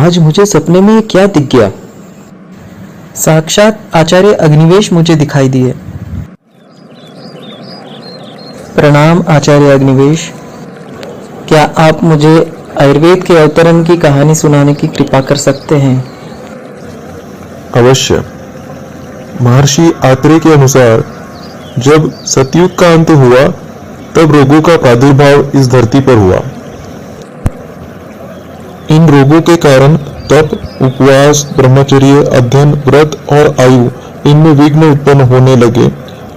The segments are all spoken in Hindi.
आज मुझे सपने में ये क्या दिख गया? साक्षात आचार्य अग्निवेश मुझे दिखाई दिए। प्रणाम आचार्य अग्निवेश। क्या आप मुझे आयुर्वेद के अवतरण की कहानी सुनाने की कृपा कर सकते हैं? अवश्य। महर्षि आत्रेय के अनुसार जब सतयुग का अंत हुआ तब रोगों का प्रादुर्भाव इस धरती पर हुआ। इन रोगों के कारण तप, उपवास, ब्रह्मचर्य, अध्ययन, व्रत और आयु इनमें विघ्न उत्पन्न होने लगे।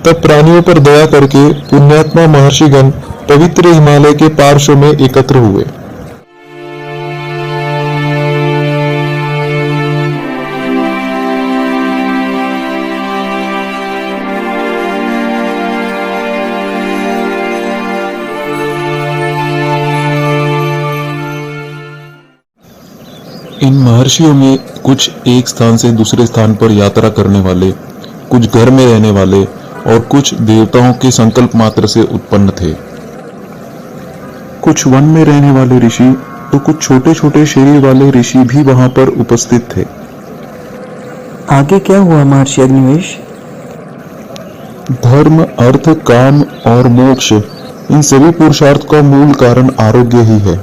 तब प्राणियों पर दया करके पुण्यात्मा महर्षिगण पवित्र हिमालय के पार्श्व में एकत्र हुए। इन महर्षियों में कुछ एक स्थान से दूसरे स्थान पर यात्रा करने वाले, कुछ घर में रहने वाले और कुछ देवताओं के संकल्प मात्र से उत्पन्न थे। कुछ वन में रहने वाले ऋषि तो कुछ छोटे छोटे शरीर वाले ऋषि भी वहां पर उपस्थित थे। आगे क्या हुआ महर्षि अग्निवेश? धर्म, अर्थ, काम और मोक्ष इन सभी पुरुषार्थ का मूल कारण आरोग्य ही है।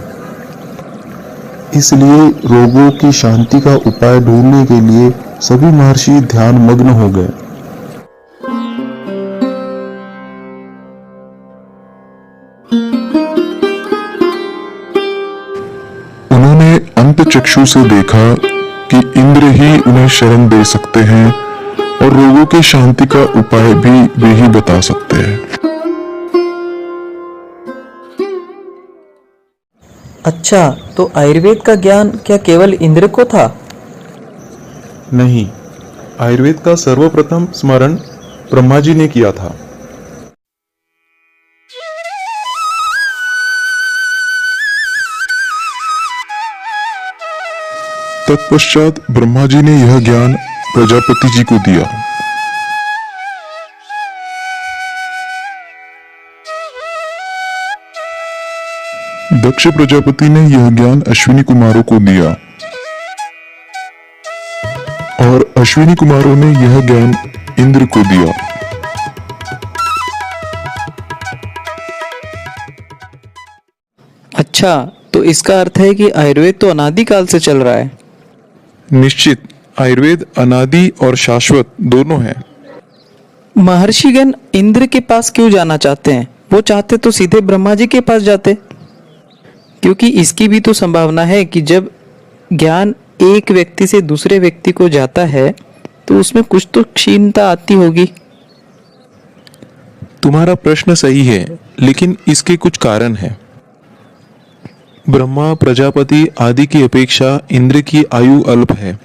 इसलिए रोगों की शांति का उपाय ढूंढने के लिए सभी महर्षि ध्यान मग्न हो गए। उन्होंने अंतचक्षु से देखा कि इंद्र ही उन्हें शरण दे सकते हैं और रोगों की शांति का उपाय भी वे ही बता सकते हैं। अच्छा, तो आयुर्वेद का ज्ञान क्या केवल इंद्र को था? नहीं, आयुर्वेद का सर्वप्रथम स्मरण ब्रह्मा जी ने किया था। तत्पश्चात ब्रह्मा जी ने यह ज्ञान प्रजापति जी को दिया। दक्ष प्रजापति ने यह ज्ञान अश्विनी कुमारों को दिया और अश्विनी कुमारों ने यह ज्ञान इंद्र को दिया। अच्छा, तो इसका अर्थ है कि आयुर्वेद तो अनादिकाल से चल रहा है। निश्चित, आयुर्वेद अनादि और शाश्वत दोनों है। महर्षिगण इंद्र के पास क्यों जाना चाहते हैं? वो चाहते तो सीधे ब्रह्मा जी के पास जाते, क्योंकि इसकी भी तो संभावना है कि जब ज्ञान एक व्यक्ति से दूसरे व्यक्ति को जाता है तो उसमें कुछ तो क्षीणता आती होगी। तुम्हारा प्रश्न सही है, लेकिन इसके कुछ कारण हैं। ब्रह्मा, प्रजापति आदि की अपेक्षा इंद्र की आयु अल्प है,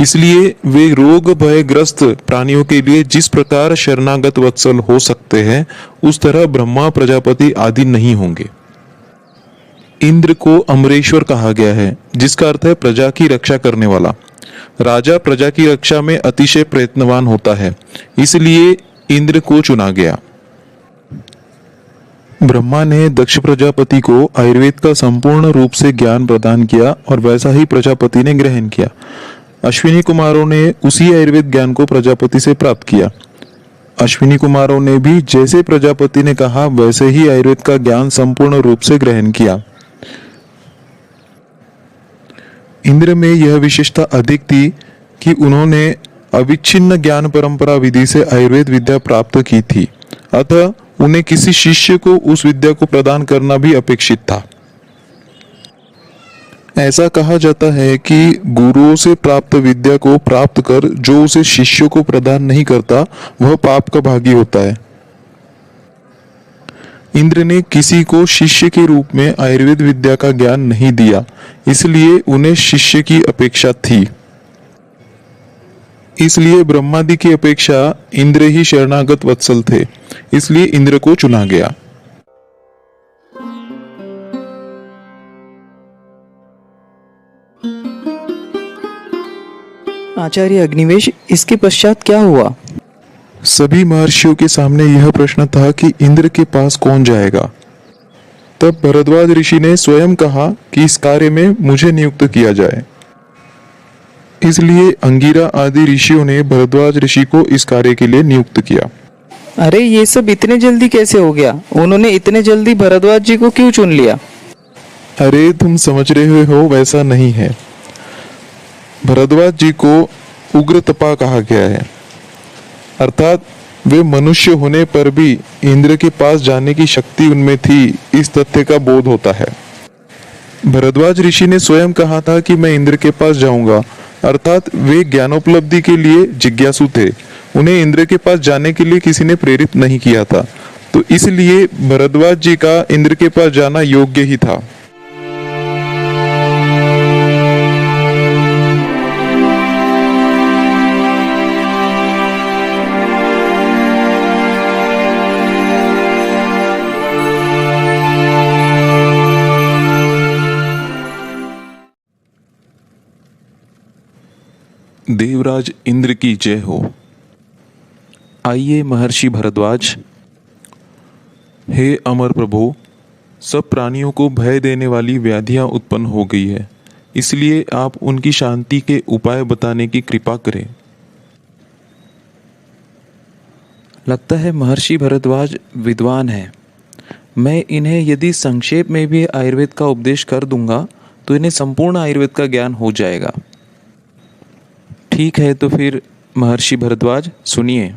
इसलिए वे रोग भयग्रस्त प्राणियों के लिए जिस प्रकार शरणागत वत्सल हो सकते हैं, उस तरह ब्रह्मा, प्रजापति आदि नहीं होंगे। इंद्र को अमरेश्वर कहा गया है, जिसका अर्थ है प्रजा की रक्षा करने वाला। राजा प्रजा की रक्षा में अतिशय प्रयत्नवान होता है, इसलिए इंद्र को चुना गया। ब्रह्मा ने दक्ष प्रजापति को आयुर्वेद का संपूर्ण रूप से ज्ञान प्रदान किया और वैसा ही प्रजापति ने ग्रहण किया। अश्विनी कुमारों ने उसी आयुर्वेद ज्ञान को प्रजापति से प्राप्त किया। अश्विनी कुमारों ने भी जैसे प्रजापति ने कहा वैसे ही आयुर्वेद का ज्ञान संपूर्ण रूप से ग्रहण किया। इंद्र में यह विशेषता अधिक थी कि उन्होंने अविच्छिन्न ज्ञान परंपरा विधि से आयुर्वेद विद्या प्राप्त की थी, अतः उन्हें किसी शिष्य को उस विद्या को प्रदान करना भी अपेक्षित था। ऐसा कहा जाता है कि गुरुओं से प्राप्त विद्या को प्राप्त कर जो उसे शिष्यों को प्रदान नहीं करता वह पाप का भागी होता है। इंद्र ने किसी को शिष्य के रूप में आयुर्वेद विद्या का ज्ञान नहीं दिया, इसलिए उन्हें शिष्य की अपेक्षा थी। इसलिए ब्रह्मादि की अपेक्षा इंद्र ही शरणागत वत्सल थे, इसलिए इंद्र को चुना गया। आचार्य अग्निवेश, इसके पश्चात क्या हुआ? सभी महर्षियों के सामने यह प्रश्न था कि इंद्र के पास कौन जाएगा। तब भरद्वाज ऋषि ने स्वयं कहा कि इस कार्य में मुझे नियुक्त किया जाए। इसलिए अंगिरा आदि ऋषियों ने भरद्वाज ऋषि को इस कार्य के लिए नियुक्त किया। अरे ये सब इतने जल्दी कैसे हो गया? उन्होंने इतने जल्दी भरद्वाज जी को क्यों चुन लिया? अरे तुम समझ रहे हो, वैसा नहीं है। भरद्वाज जी को उग्र तपा कहा गया है, अर्थात वे मनुष्य होने पर भी इंद्र के पास जाने की शक्ति उनमें थी, इस तथ्य का बोध होता है। भरद्वाज ऋषि ने स्वयं कहा था कि मैं इंद्र के पास जाऊंगा, अर्थात वे ज्ञानोपलब्धि के लिए जिज्ञासु थे। उन्हें इंद्र के पास जाने के लिए किसी ने प्रेरित नहीं किया था, तो इसलिए भरद्वाज जी का इंद्र के पास जाना योग्य ही था। देवराज इंद्र की जय हो। आइए महर्षि भरद्वाज। हे अमर प्रभु, सब प्राणियों को भय देने वाली व्याधियां उत्पन्न हो गई है, इसलिए आप उनकी शांति के उपाय बताने की कृपा करें। लगता है महर्षि भरद्वाज विद्वान है। मैं इन्हें यदि संक्षेप में भी आयुर्वेद का उपदेश कर दूंगा तो इन्हें संपूर्ण आयुर्वेद का ज्ञान हो जाएगा। ठीक है, तो फिर महर्षि भरद्वाज सुनिए।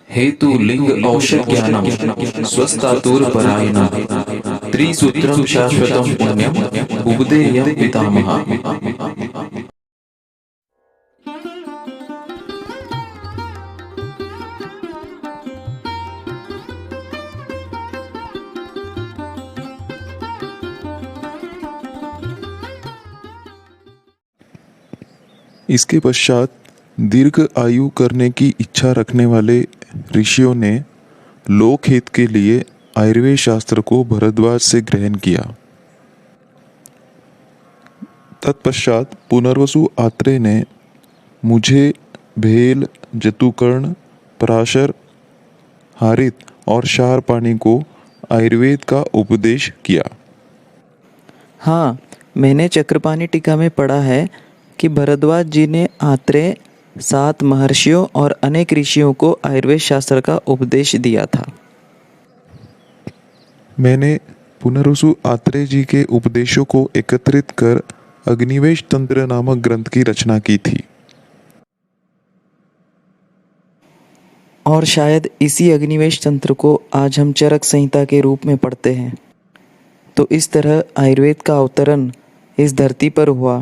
हेतु लिंग औषध ज्ञानम स्वस्तातुर परायणम त्रिसूत्रम शाश्वतम पुण्यम उबदेयम पितामह। इसके पश्चात दीर्घ आयु करने की इच्छा रखने वाले ऋषियों ने लोकहित के लिए आयुर्वेद शास्त्र को भरद्वाज से ग्रहण किया। तत्पश्चात पुनर्वसु आत्रेय ने मुझे भेल, जतुकर्ण, पराशर, हारित और शारपाणी को आयुर्वेद का उपदेश किया। हाँ, मैंने चक्रपाणी टीका में पढ़ा है कि भरद्वाज जी ने आत्रेय, 7 महर्षियों और अनेक ऋषियों को आयुर्वेद शास्त्र का उपदेश दिया था। मैंने पुनर्वसु आत्रेय जी के उपदेशों को एकत्रित कर अग्निवेश तंत्र नामक ग्रंथ की रचना की थी। और शायद इसी अग्निवेश तंत्र को आज हम चरक संहिता के रूप में पढ़ते हैं। तो इस तरह आयुर्वेद का अवतरण इस धरती पर हुआ